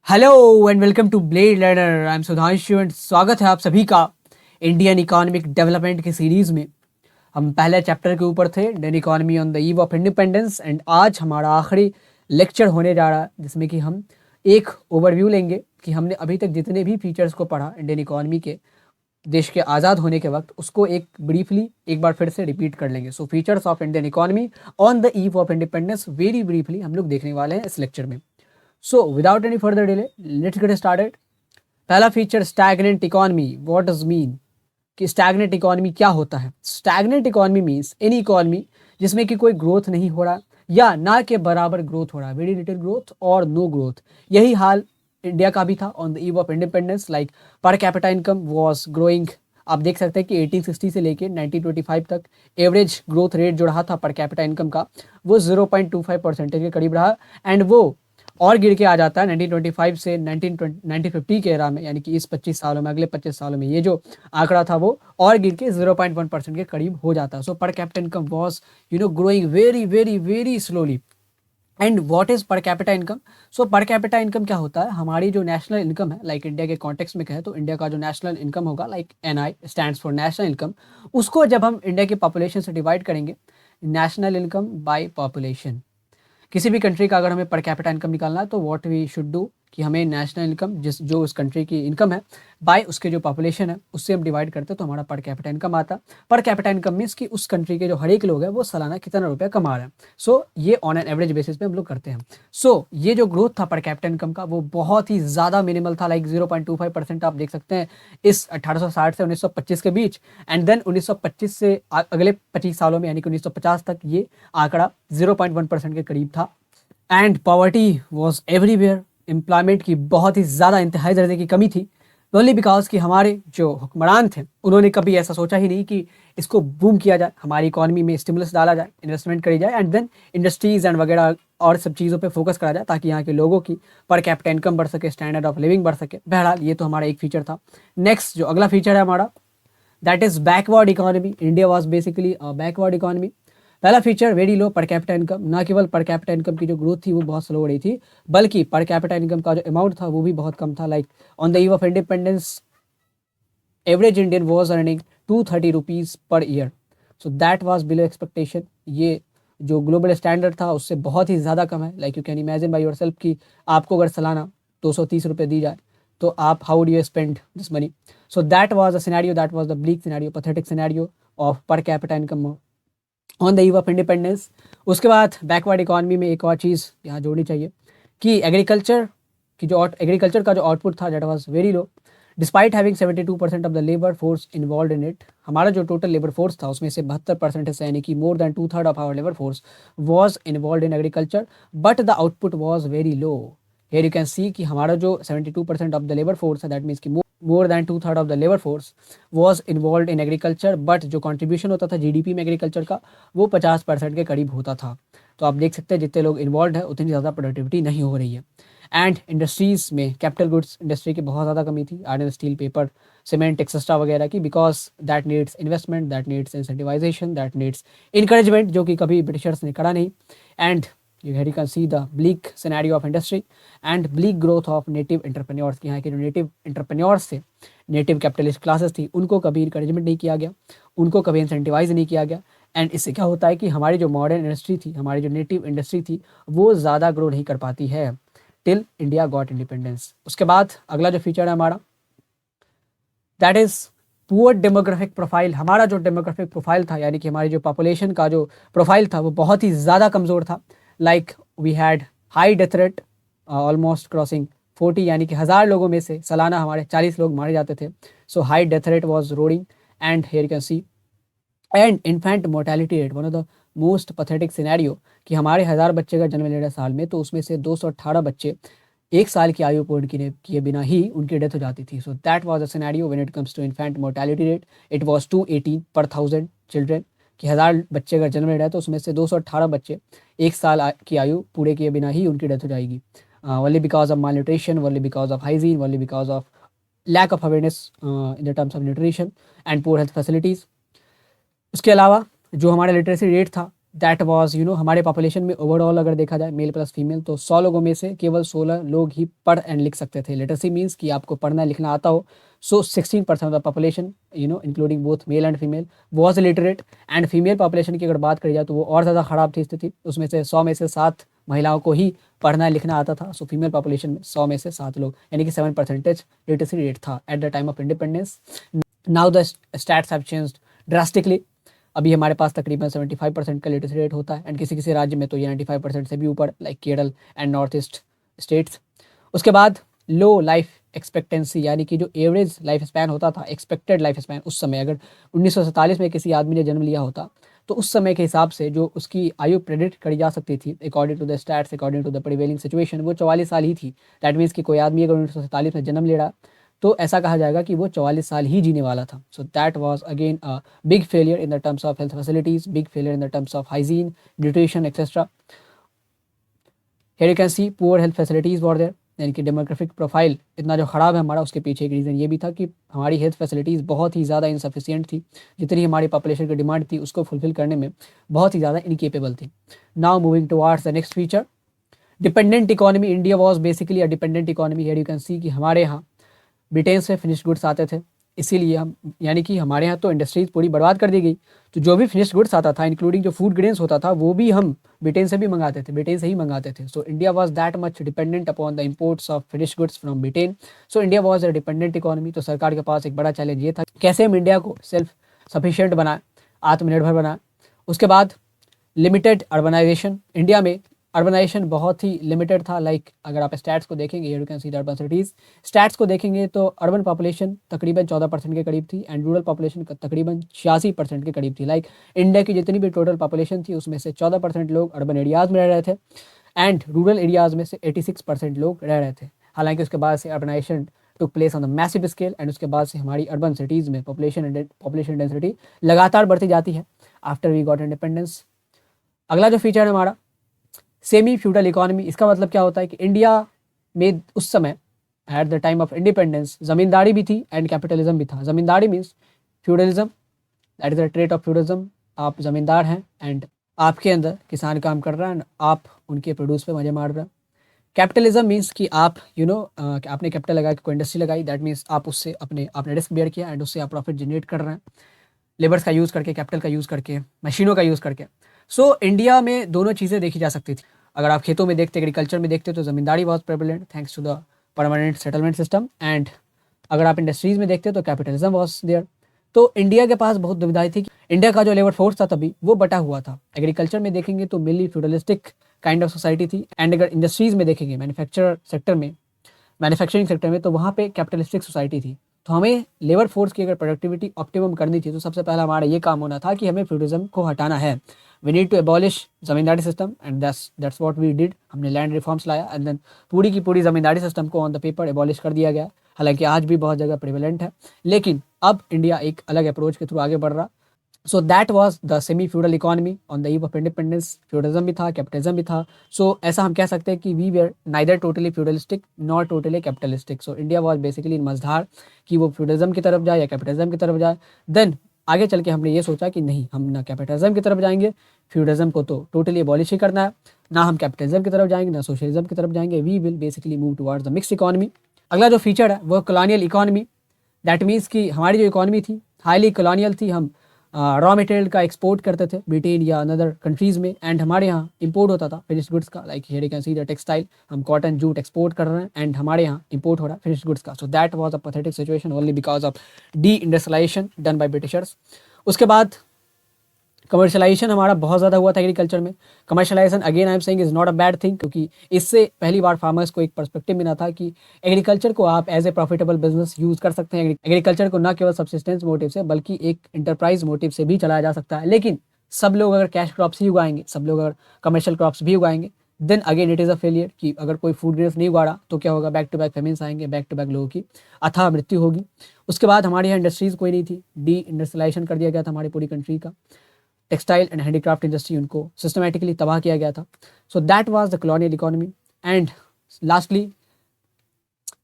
Hello and welcome to Blade Learner. I am Sudhanshu and स्वागत है आप सभी का इंडियन इकोनॉमिक डेवलपमेंट की सीरीज में। हम पहले चैप्टर के ऊपर थे, Indian economy on the eve of independence, and आज हमारा आखिरी लेक्चर होने जा रहा है जिसमें कि हम एक ओवरव्यू लेंगे कि हमने अभी तक जितने भी फीचर्स को पढ़ा इंडियन इकोनॉमी के देश के आज़ाद होने के वक्त, उसको एक ब्रीफली एक बार फिर से रिपीट कर लेंगे। So features of Indian economy on the eve of independence very briefly हम लोग देखने वाले हैं इस लेक्चर में। So, without any further delay, let's get started. पहला feature stagnant economy. What does mean कि स्टैग्नेंट इकोनॉमी क्या होता है? Stagnant economy means any economy जिसमें कि कोई ग्रोथ नहीं हो रहा या ना के बराबर ग्रोथ हो रहा है, वेरी लिटिल ग्रोथ और नो ग्रोथ। यही हाल इंडिया का भी था on the eve of independence. Like पर कैपिटा इनकम वाज ग्रोइंग। आप देख सकते हैं कि 1860 से लेके 1925 तक एवरेज ग्रोथ रेट जो रहा था पर कैपिटा इनकम का वो 0.25% के करीब रहा, एंड वो और गिर के आ जाता है 1925 से 1950 के एरा में, यानी कि इस 25 सालों में, अगले 25 सालों में ये जो आंकड़ा था वो और गिर के 0.1% के करीब हो जाता है। So per capita income was growing very very very slowly. And what is per capita income? So per capita income क्या होता है? हमारी जो नेशनल इनकम है, लाइक इंडिया के कॉन्टेक्स्ट में कहे तो इंडिया का जो नेशनल इनकम होगा, like NI stands for national income, उसको जब हम इंडिया की पॉपुलेशन से डिवाइड करेंगे, नेशनल इनकम बाय पॉपुलेशन, किसी भी कंट्री का अगर हमें पर कैपिटा इनकम निकालना है तो व्हाट वी शुड डू कि हमें नेशनल इनकम जो उस कंट्री की इनकम है बाय उसके जो पॉपुलेशन है उससे हम डिवाइड करते हैं तो हमारा पर कैपिटा इनकम आता। पर कैपिटा इनकम मीन्स कि उस कंट्री के जो हर एक लोग हैं वो सालाना कितना रुपया कमा रहे हैं। सो ये ऑन एन एवरेज बेसिस पे हम लोग करते हैं। सो ये जो ग्रोथ था पर कैपिटा इनकम का वो बहुत ही ज़्यादा मिनिमल था, लाइक 0.25% आप देख सकते हैं इस 1860 से 1925 के बीच। एंड देन 1925 से अगले 25 सालों में यानी कि 1950 तक ये आंकड़ा 0.1% के करीब था। And poverty was everywhere. Employment की बहुत ही ज़्यादा इंतहाई दर्जे की कमी थी, ओनली बिकॉज कि हमारे जो हुक्मरान थे उन्होंने कभी ऐसा सोचा ही नहीं कि इसको बूम किया जाए, हमारी इकोनॉमी में स्टिमुलस डाला जाए, इन्वेस्टमेंट करी जाए, एंड देन इंडस्ट्रीज एंड वगैरह और सब चीज़ों पे फोकस करा जाए ताकि यहाँ के लोगों की पर कैपिटा इनकम बढ़ सके, स्टैंडर्ड ऑफ लिविंग बढ़ सके। बहरहाल ये तो हमारा एक फीचर था। नेक्स्ट जो अगला फीचर है हमारा, that is backward economy. India was basically backward economy. पहला feature very low per capita income. ना केवल पर कैपिटा इनकम की जो ग्रोथ थी वो बहुत स्लो हो रही थी, बल्कि पर कैपिटा इनकम का जो अमाउंट था वो भी बहुत कम था। Like on the eve of independence average Indian was earning 230 rupees per year. So that was below expectation. ये जो ग्लोबल स्टैंडर्ड था उससे बहुत ही ज़्यादा कम है। Like you can imagine by your self कि आपको अगर सालाना 230 रुपये दी जाए तो आप how do you spend this money? So that was the scenario, that was the bleak scenario, pathetic scenario of पर capita income on the eve of independence. उसके बाद बैकवर्ड इकोनॉमी में एक और चीज़ यहाँ जोड़नी चाहिए कि एग्रीकल्चर का जो आउटपुट था that was very low despite having 72% of the labour force involve in it. हमारा जो टोटल लेबर फोर्स था उसमें से 72% हिस्सा यानी कि more than 2/3 of our labour force was involve in agriculture, but the output was very low. Here you can see कि हमारा जो 72% ऑफ द लेबर फोर्स है, दैट मीन्स कि more than 2/3 of the labour force was involve in agriculture, but जो contribution होता था GDP में agriculture का वो 50% के करीब होता था। तो आप देख सकते हैं जितने लोग इन्वॉल्व है उतनी ज़्यादा प्रोडक्टिविटी नहीं हो रही है। एंड इंडस्ट्रीज़ में कैपिटल गुड्स इंडस्ट्री की बहुत ज़्यादा कमी थी, iron steel paper cement etcetera वगैरह की, because that needs investment, that needs incentivisation, that needs encouragement, जो कि कभी ब्रिटिशर्स ने करा नहीं। And here you can see the bleak scenario of industry and bleak growth of native entrepreneurs। यहाँ के जो नेटिव एंटरप्रेन्योर्स थे, नेटिव कैपिटलिस्ट क्लासेस थी, उनको कभी इंकरेजमेंट नहीं किया गया, उनको कभी इंसेंटिवाइज नहीं किया गया। एंड इससे क्या होता है कि हमारी जो मॉडर्न इंडस्ट्री थी, हमारी जो नेटिव इंडस्ट्री थी, वो ज़्यादा ग्रो नहीं कर पाती है टिल इंडिया गॉट इंडिपेंडेंस। उसके बाद अगला जो फीचर है हमारा, that is poor demographic profile. हमारा जो डेमोग्राफिक प्रोफाइल था यानी कि हमारी जो पॉपुलेशन का जो प्रोफाइल था वो बहुत ही ज़्यादा कमज़ोर था। Like we had high death rate almost crossing 40, यानी कि 1000 लोगों में से सालाना हमारे 40 लोग मारे जाते थे। So high death rate was roaring. And here you can see and infant mortality rate, one of the most pathetic scenario कि हमारे 1000 बच्चे का जन्म ले रहे साल में तो उसमें से 218 बच्चे 1 साल की आयु पूर्ण किए बिना ही उनकी डेथ हो जाती थी। So that was a scenario when it comes to infant mortality rate, it was 218 per 1000 children, कि 1000 बच्चे अगर जन्म ले रहे हैं तो उसमें से 218 बच्चे 1 साल की आयु पूरे किए बिना ही उनकी डेथ हो जाएगी, only because of malnutrition, only because of hygiene, only because of lack of awareness in the terms of nutrition and poor health facilities. उसके अलावा जो हमारा लिटरेसी रेट था दैट वाज हमारे पॉपुलेशन में ओवरऑल अगर देखा जाए मेल प्लस फीमेल, तो 100 लोगों में से केवल 16 लोग ही पढ़ एंड लिख सकते थे। लिटरेसी मीन्स कि आपको पढ़ना लिखना आता हो। सो 16% of the population including both male and female was literate. And female population की अगर बात करी जाए तो वो और ज़्यादा ख़राब थी स्थिति। उसमें से 100 में से 7 महिलाओं को ही पढ़ना लिखना आता था। सो फीमेल पॉपुलेशन में 100 में से 7 लोग, यानी कि 7% लिटरेसी रेट था eight the time of independence. Now the stats have changed drastically. अभी हमारे पास तकरीबन 75% का लिटरेसी रेट होता है, एंड किसी किसी राज्य में तो ये 95% से भी ऊपर, like Kerala and north east states. उसके बाद लो लाइफ एक्सपेक्टेंसी, यानी कि जो एवरेज लाइफ स्पैन होता था, एक्सपेक्टेड लाइफ स्पैन उस समय, अगर 1947 में किसी आदमी ने जन्म लिया होता तो उस समय के हिसाब से जो उसकी आयु प्रेडिक्ट करी जा सकती थी according to the stats, according to the prevailing situation, वो 44 साल ही थी। दैट मीन्स कि कोई आदमी अगर 1947 में जन्म ले रहा तो ऐसा कहा जाएगा कि वो 44 साल ही जीने वाला था। So that was again a big failure in the terms of health facilities, big failure in the terms of hygiene, nutrition etcetera. Here you can see poor health facilities were there, यानी कि demographic profile इतना जो ख़राब है हमारा, उसके पीछे एक रीज़न ये भी था कि हमारी हेल्थ फैसिलिटीज़ बहुत ही ज़्यादा इनसफिशिएंट थी। जितनी हमारी पॉपुलेशन की डिमांड थी उसको फुलफिल करने में बहुत ही ज़्यादा इनकेपेबल थी। Now moving towards the next feature, dependent economy. India was basically a dependent economy. Here you can see कि हमारे यहाँ ब्रिटेन से फिनिश गुड्स आते थे, इसीलिए हम, यानी कि हमारे यहाँ तो इंडस्ट्रीज पूरी बर्बाद कर दी गई। तो जो भी फिनिश गुड्स आता था, इंक्लूडिंग जो फूड ग्रेन्स होता था, वो भी हम ब्रिटेन से भी मंगाते थे, ब्रिटेन से ही मंगाते थे। सो India was that much dependent upon the imports of finish goods from Britain. So India was a dependent economy. तो सरकार के पास एक बड़ा चैलेंज ये था कैसे हम इंडिया को सेल्फ सफिशिएंट बनाए, आत्मनिर्भर बनाए। उसके बाद लिमिटेड अर्बनाइजेशन, इंडिया में अर्बनाइजेशन बहुत ही लिमिटेड था। लाइक अगर आप स्टैट्स को देखेंगे, you can see the urban cities, stats को देखेंगे तो अर्बन पॉपुलेशन तकरीबन 14% के करीब थी एंड रूरल पॉपुलेशन तकरीबन 86% के करीब थी। लाइक इंडिया की जितनी भी टोटल पॉपुलेशन थी उसमें से 14% लोग अर्बन एरियाज़ में रह रहे थे एंड रूरल एरियाज़ में से 86% लोग रह रहे थे। हालांकि उसके बाद से urbanization took place on the massive scale and उसके बाद से हमारी अर्बन सिटीज़ में पॉपुलेशन डेंसिटी लगातार बढ़ती जाती है आफ्टर वी गॉट इंडिपेंडेंस। अगला जो फीचर है हमारा सेमी फ्यूडल इकोनॉमी। इसका मतलब क्या होता है कि इंडिया में उस समय at the time of independence zamindari भी थी एंड कैपिटलिज्म भी था। Zamindari means feudalism, that is the trait of feudalism. आप ज़मींदार हैं एंड आपके अंदर किसान काम कर रहा है, आप उनके प्रोड्यूस पे मजे मार रहे हैं। कैपिटलिज्म मीन्स कि आप आपने कैपिटल लगा के कोई इंडस्ट्री लगाई, दैट मीन्स आप उससे आपने रिस्क बेयर किया एंड उससे आप प्रॉफिट जनरेट कर रहे हैं, लेबर्स का यूज़ करके, कैपिटल का यूज़ करके, मशीनों का यूज़ करके। सो इंडिया में दोनों चीज़ें देखी जा सकती थी। अगर आप खेतों में देखते, एग्रीकल्चर में देखते तो ज़मींदारी बहुत prevalent thanks to the permanent settlement system, and अगर आप इंडस्ट्रीज़ में देखते तो कैपिटलिज्म वॉज देयर। तो इंडिया के पास बहुत दुविधाएं थी कि इंडिया का जो लेबर फोर्स था तभी वो बटा हुआ था। एग्रीकल्चर में देखेंगे तो mainly feudalistic kind of society थी एंड अगर इंडस्ट्रीज़ में देखेंगे, मैन्युफैक्चरिंग सेक्टर में, तो वहाँ पे कैपिटलिस्टिक सोसाइटी थी। तो हमें लेबर फोर्स की अगर प्रोडक्टिविटी ऑप्टिमम करनी थी तो सबसे पहला हमारा ये काम होना था कि हमें फ्यूडलिज्म को हटाना है। We need to abolish zamindari system and that's what we did. हमने लैंड रिफॉर्म्स लाया एंड देन पूरी की पूरी जमींदारी सिस्टम को ऑन द पेपर एबॉलिश कर दिया गया। हालांकि आज भी बहुत जगह प्रिवेलेंट है, लेकिन अब इंडिया एक अलग अप्रोच के थ्रू आगे बढ़ रहा। सो that was the semi feudal economy on the eve of independence. Feudalism भी था, कैपिटलिज्म भी था। सो ऐसा हम कह सकते हैं कि we were neither totally feudalistic nor totally capitalistic. So India was basically in मझधार कि वो फ्यूडलिज्म की तरफ जाए या कैपिटलिज्म की तरफ जाए। देन आगे चल के हमने ये सोचा कि नहीं, हम ना कैपिटलिज्म की तरफ जाएंगे, फ्यूडलिज्म को तो टोटली एबॉलिश ही करना है, ना हम कैपिटलिज्म की तरफ जाएंगे ना सोशलिज्म की तरफ जाएंगे। We will basically move towards the mix economy. अगला जो फीचर है वो कॉलोनियल इकोनॉमी। दैट मीन्स कि हमारी जो इकोनॉमी थी हाईली कॉलोनियल थी। हम रॉ मटेरियल का एक्सपोर्ट करते थे ब्रिटेन या अनदर कंट्रीज़ में एंड हमारे यहाँ इंपोर्ट होता था फिनिश गुड्स का। Like here you can see the textile, हम कॉटन जूट एक्सपोर्ट कर रहे हैं एंड हमारे यहाँ इंपोर्ट हो रहा है फिनिश गुड्स का। So that was a pathetic situation only because of deindustrialization done by Britishers. उसके बाद कमर्शलाइजेशन हमारा बहुत ज़्यादा हुआ था एग्रीकल्चर में। Commercialisation again I am saying is not a bad thing, क्योंकि इससे पहली बार फार्मर्स को एक पर्सपेक्टिव मिला था कि एग्रीकल्चर को आप as a profitable business use कर सकते हैं। एग्रीकल्चर को न केवल सब्सिस्टेंस मोटिव से बल्कि एक इंटरप्राइज मोटिव से भी चलाया जा सकता है। लेकिन सब लोग अगर कैश क्रॉप्स ही उगाएंगे, सब लोग अगर कमर्शियल क्रॉप्स भी उगाएंगे, then again it is a failure. कि अगर कोई फूड ग्रेन्स नहीं उगा रहा तो क्या होगा, बैक टू बैक फेमिन्स आएंगे, बैक टू बैक लोगों की अथाह मृत्यु होगी। उसके बाद हमारे यहाँ इंडस्ट्रीज़ कोई नहीं थी, डी इंडस्ट्रियलाइजेशन कर दिया गया था हमारी पूरी कंट्री का। टेक्सटाइल एंड हैंडीक्राफ्ट इंडस्ट्री उनको सिस्टमेटिकली तबाह किया गया था। So that was the colonial economy. And lastly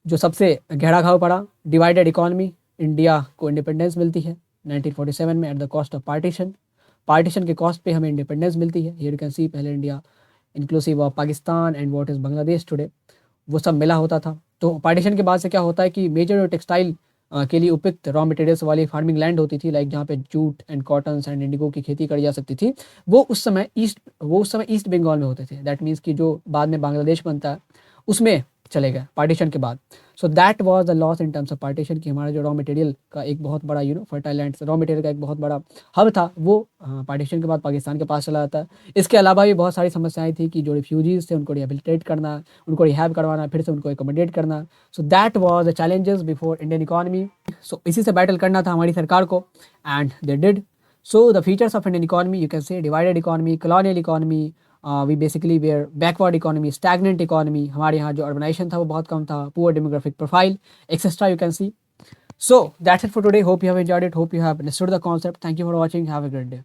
जो सबसे गहरा घाव पड़ा, डिवाइडेड इकोनॉमी। इंडिया को इंडिपेंडेंस मिलती है 1947 में at the cost of partition. Partition के कॉस्ट पे हमें इंडिपेंडेंस मिलती है। हियर यू कैन सी पहले India inclusive of Pakistan and what is Bangladesh today, वो सब मिला होता था। तो पार्टीशन के बाद से क्या होता है कि मेजर जो टेक्सटाइल के लिए उपयुक्त रॉ मटेरियल्स वाली फार्मिंग लैंड होती थी, लाइक जहाँ पे jute and cottons and Indigo की खेती करी जा सकती थी, वो उस समय ईस्ट बंगाल में होते थे। दैट मीन्स कि जो बाद में बांग्लादेश बनता है उसमें चले गए पार्टीशन के बाद। सो that was the loss in terms of partition, कि हमारा जो रॉ मटेरियल का एक बहुत बड़ा फर्टाइल लैंड रॉ मटेरियल का एक बहुत बड़ा हब था, वो पार्टीशन के बाद पाकिस्तान के पास चला जाता है। इसके अलावा भी बहुत सारी समस्याएं थी कि जो रिफ्यूजीज थे उनको रिहेबिलिटेट करना, उनको रिहैब करवाना, फिर से उनको एकोमोडेट करना। So that was the challenges before Indian economy. सो इसी से बैटल करना था हमारी सरकार को, and they did. So the features of Indian economy, you can say divided economy, colonial economy, we basically were backward economy, stagnant economy, हमारे यहाँ जो अर्बनाइजेशन था वो बहुत कम था, poor demographic profile, etcetera you can see. So that's it for today. Hope you have enjoyed it. Hope you have understood the concept. Thank you for watching. Have a great day.